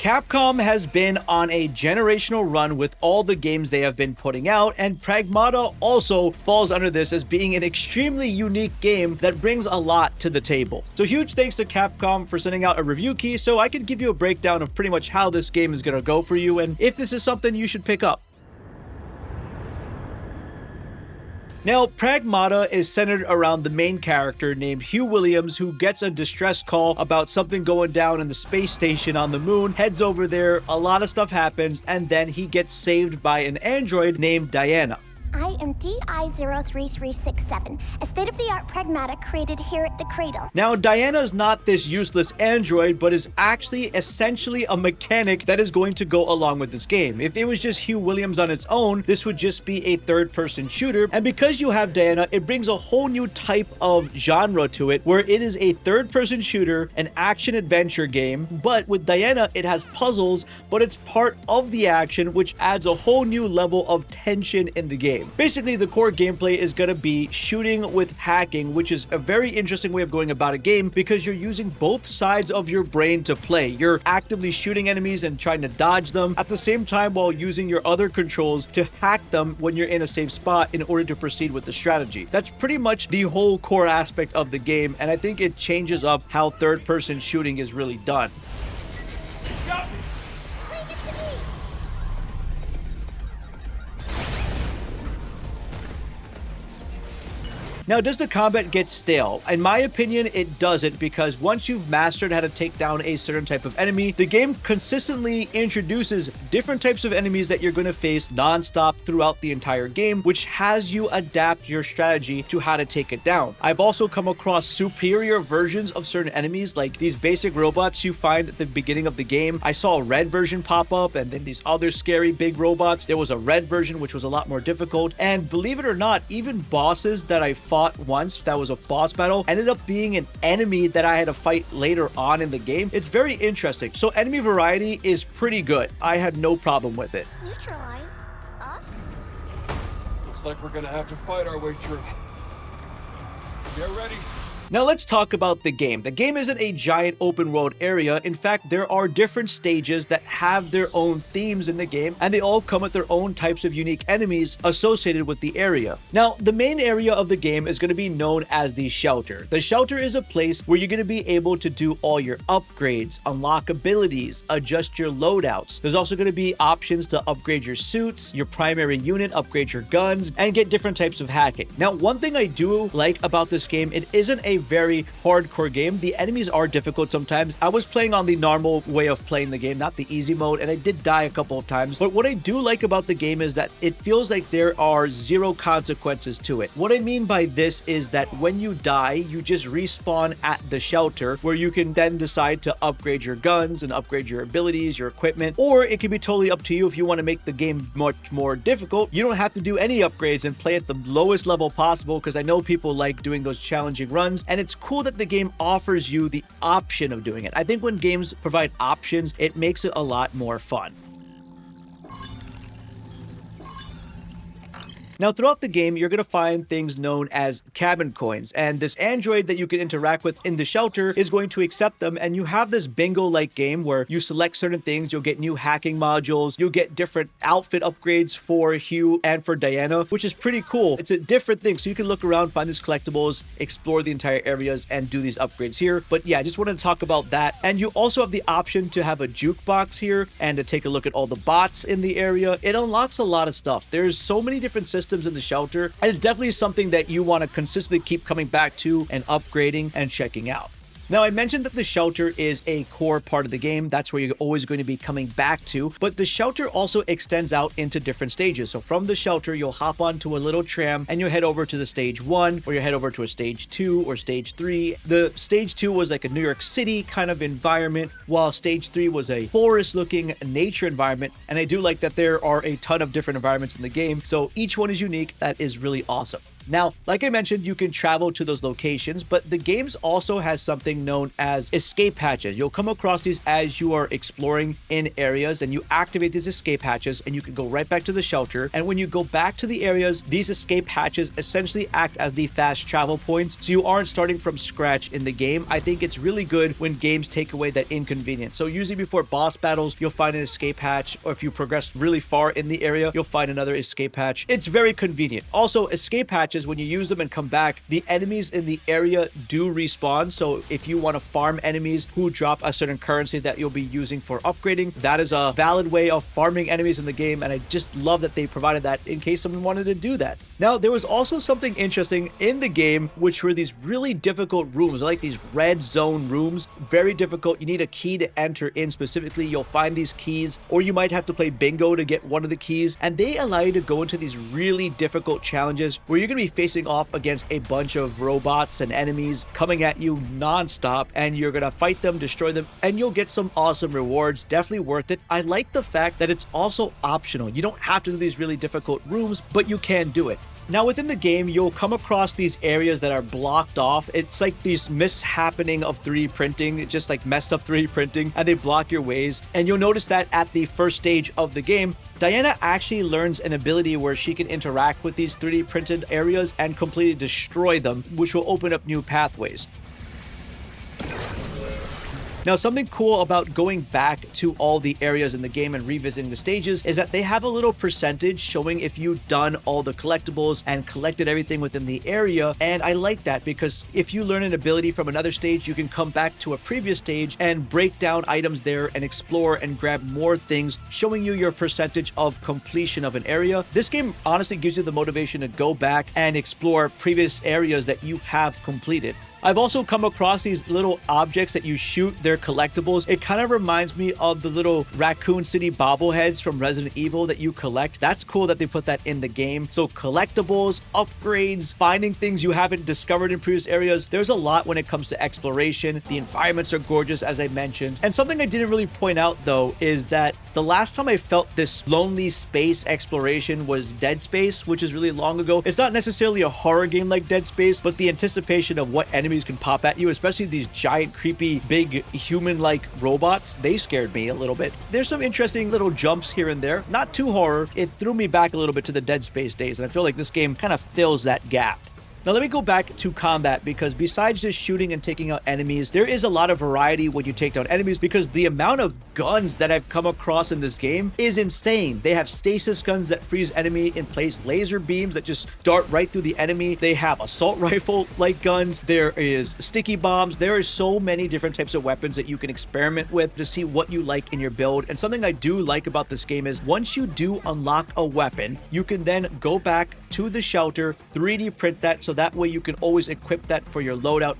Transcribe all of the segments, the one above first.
Capcom has been on a generational run with all the games they have been putting out, and Pragmata also falls under this as being an extremely unique game that brings a lot to the table. So huge thanks to Capcom for sending out a review key so I could give you a breakdown of pretty much how this game is going to go for you and if this is something you should pick up. Now, Pragmata is centered around the main character named Hugh Williams, who gets a distress call about something going down in the space station on the moon, heads over there, a lot of stuff happens, and then he gets saved by an android named Diana. I am DI-03367, a state-of-the-art Pragmata created here at the Cradle. Now, Diana's not this useless android, but is actually essentially a mechanic that is going to go along with this game. If it was just Hugh Williams on its own, this would just be a third-person shooter, and because you have Diana, it brings a whole new type of genre to it, where it is a third-person shooter, an action-adventure game, but with Diana, it has puzzles, but it's part of the action, which adds a whole new level of tension in the game. Basically, the core gameplay is going to be shooting with hacking, which is a very interesting way of going about a game because you're using both sides of your brain to play. You're actively shooting enemies and trying to dodge them at the same time while using your other controls to hack them when you're in a safe spot in order to proceed with the strategy. That's pretty much the whole core aspect of the game, and I think it changes up how third-person shooting is really done. Now, does the combat get stale? In my opinion, it doesn't, because once you've mastered how to take down a certain type of enemy, the game consistently introduces different types of enemies that you're going to face non-stop throughout the entire game, which has you adapt your strategy to how to take it down. I've also come across superior versions of certain enemies, like these basic robots you find at the beginning of the game. I saw a red version pop up, and then these other scary big robots. There was a red version, which was a lot more difficult, and believe it or not, even bosses that I fought once that was a boss battle ended up being an enemy that I had to fight later on in the game. It's very interesting. So enemy variety is pretty good. I had no problem with it. Neutralize us? Looks like we're gonna have to fight our way through. Get ready. Now let's talk about the game. The game isn't a giant open world area. In fact, there are different stages that have their own themes in the game, and they all come with their own types of unique enemies associated with the area. Now, the main area of the game is going to be known as the shelter. The shelter is a place where you're going to be able to do all your upgrades, unlock abilities, adjust your loadouts. There's also going to be options to upgrade your suits, your primary unit, upgrade your guns, and get different types of hacking. Now, one thing I do like about this game, it isn't a very hardcore game. The enemies are difficult sometimes. I was playing on the normal way of playing the game, not the easy mode, and I did die a couple of times. But what I do like about the game is that it feels like there are zero consequences to it. What I mean by this is that when you die, you just respawn at the shelter, where you can then decide to upgrade your guns and upgrade your abilities, your equipment, or it can be totally up to you if you want to make the game much more difficult. You don't have to do any upgrades and play at the lowest level possible, because I know people like doing those challenging runs, and it's cool that the game offers you the option of doing it. I think when games provide options, it makes it a lot more fun. Now, throughout the game, you're going to find things known as cabin coins, and this android that you can interact with in the shelter is going to accept them, and you have this bingo-like game where you select certain things, you'll get new hacking modules, you'll get different outfit upgrades for Hugh and for Diana, which is pretty cool. It's a different thing, so you can look around, find these collectibles, explore the entire areas, and do these upgrades here. But yeah, I just wanted to talk about that. And you also have the option to have a jukebox here and to take a look at all the bots in the area. It unlocks a lot of stuff. There's so many different systems in the shelter, and it's definitely something that you want to consistently keep coming back to and upgrading and checking out. Now, I mentioned that the shelter is a core part of the game. That's where you're always going to be coming back to. But the shelter also extends out into different stages. So from the shelter, you'll hop onto a little tram and you'll head over to the stage 1, or you head over to a stage 2 or stage 3. The stage 2 was like a New York City kind of environment, while stage 3 was a forest-looking nature environment. And I do like that there are a ton of different environments in the game. So each one is unique. That is really awesome. Now, like I mentioned, you can travel to those locations, but the game also has something known as escape hatches. You'll come across these as you are exploring in areas, and you activate these escape hatches and you can go right back to the shelter. And when you go back to the areas, these escape hatches essentially act as the fast travel points, so you aren't starting from scratch in the game. I think it's really good when games take away that inconvenience. So usually before boss battles, you'll find an escape hatch, or if you progress really far in the area, you'll find another escape hatch. It's very convenient. Also, escape hatches, when you use them and come back, the enemies in the area do respawn. So if you want to farm enemies who drop a certain currency that you'll be using for upgrading, that is a valid way of farming enemies in the game, and I just love that they provided that in case someone wanted to do that. Now, there was also something interesting in the game, which were these really difficult rooms, like these red zone rooms. Very difficult. You need a key to enter in specifically. You'll find these keys, or you might have to play bingo to get one of the keys, and they allow you to go into these really difficult challenges where you're going to be facing off against a bunch of robots and enemies coming at you non-stop, and you're going to fight them, destroy them, and you'll get some awesome rewards. Definitely worth it. I like the fact that it's also optional. You don't have to do these really difficult rooms, but you can do it. Now, within the game, you'll come across these areas that are blocked off. It's like these mishappening of 3D printing. It's just like messed up 3D printing, and they block your ways. And you'll notice that at the first stage of the game, Diana actually learns an ability where she can interact with these 3D printed areas and completely destroy them, which will open up new pathways. Now, something cool about going back to all the areas in the game and revisiting the stages is that they have a little percentage showing if you've done all the collectibles and collected everything within the area. And I like that because if you learn an ability from another stage, you can come back to a previous stage and break down items there and explore and grab more things, showing you your percentage of completion of an area. This game honestly gives you the motivation to go back and explore previous areas that you have completed. I've also come across these little objects that you shoot. They're collectibles. It kind of reminds me of the little Raccoon City bobbleheads from Resident Evil that you collect. That's cool that they put that in the game. So collectibles, upgrades, finding things you haven't discovered in previous areas. There's a lot when it comes to exploration. The environments are gorgeous, as I mentioned. And something I didn't really point out, though, is that the last time I felt this lonely space exploration was Dead Space, which is really long ago. It's not necessarily a horror game like Dead Space, but the anticipation of what enemies can pop at you, especially these giant, creepy, big human-like robots, they scared me a little bit. There's some interesting little jumps here and there. Not too horror. It threw me back a little bit to the Dead Space days, and I feel like this game kind of fills that gap. Now let me go back to combat, because besides just shooting and taking out enemies, there is a lot of variety when you take down enemies, because the amount of guns that I've come across in this game is insane. They have stasis guns that freeze enemy in place, laser beams that just dart right through the enemy. They have assault rifle like guns. There is sticky bombs. There are so many different types of weapons that you can experiment with to see what you like in your build. And something I do like about this game is once you do unlock a weapon, you can then go back to the shelter, 3D print that, so that way you can always equip that for your loadout.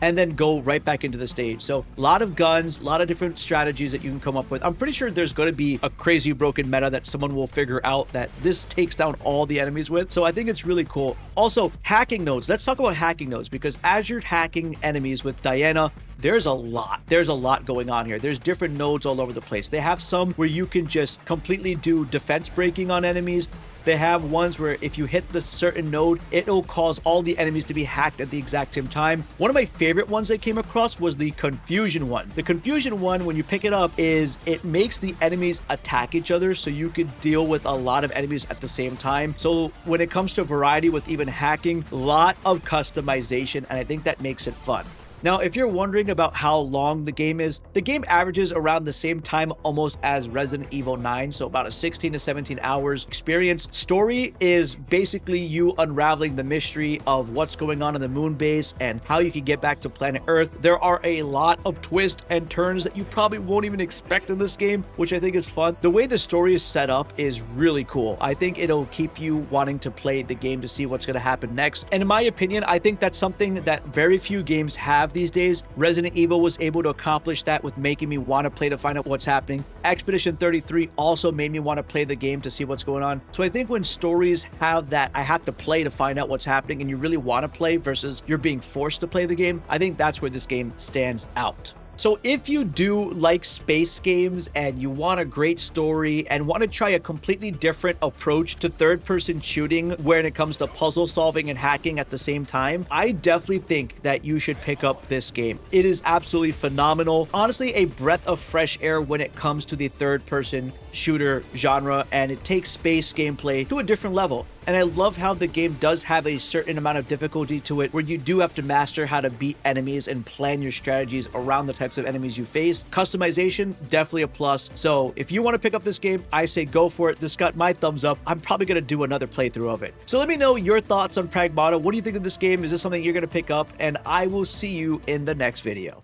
And then go right back into the stage. So a lot of guns, a lot of different strategies that you can come up with. I'm pretty sure there's going to be a crazy broken meta that someone will figure out that this takes down all the enemies with. So I think it's really cool. Also, hacking nodes. Let's talk about hacking nodes, because as you're hacking enemies with Diana, there's a lot going on here. There's different nodes all over the place. They have some where you can just completely do defense breaking on enemies. They have ones where if you hit the certain node, it'll cause all the enemies to be hacked at the exact same time. One of my favorite ones I came across was the confusion one. The confusion one, when you pick it up, is it makes the enemies attack each other, so you could deal with a lot of enemies at the same time. So when it comes to variety with even hacking, a lot of customization, and I think that makes it fun. Now, if you're wondering about how long the game is, the game averages around the same time almost as Resident Evil 9, so about a 16 to 17 hours experience. Story is basically you unraveling the mystery of what's going on in the moon base and how you can get back to planet Earth. There are a lot of twists and turns that you probably won't even expect in this game, which I think is fun. The way the story is set up is really cool. I think it'll keep you wanting to play the game to see what's going to happen next. And in my opinion, I think that's something that very few games have these days. Resident Evil was able to accomplish that with making me want to play to find out what's happening. Expedition 33 also made me want to play the game to see what's going on. So I think when stories have that, I have to play to find out what's happening, and you really want to play versus you're being forced to play the game, I think that's where this game stands out. So if you do like space games and you want a great story and want to try a completely different approach to third-person shooting when it comes to puzzle solving and hacking at the same time, I definitely think that you should pick up this game. It is absolutely phenomenal. Honestly, a breath of fresh air when it comes to the third-person shooter genre, and it takes space gameplay to a different level. And I love how the game does have a certain amount of difficulty to it where you do have to master how to beat enemies and plan your strategies around the types of enemies you face. Customization, definitely a plus. So if you want to pick up this game, I say go for it. This got my thumbs up. I'm probably going to do another playthrough of it. So let me know your thoughts on Pragmata. What do you think of this game? Is this something you're going to pick up? And I will see you in the next video.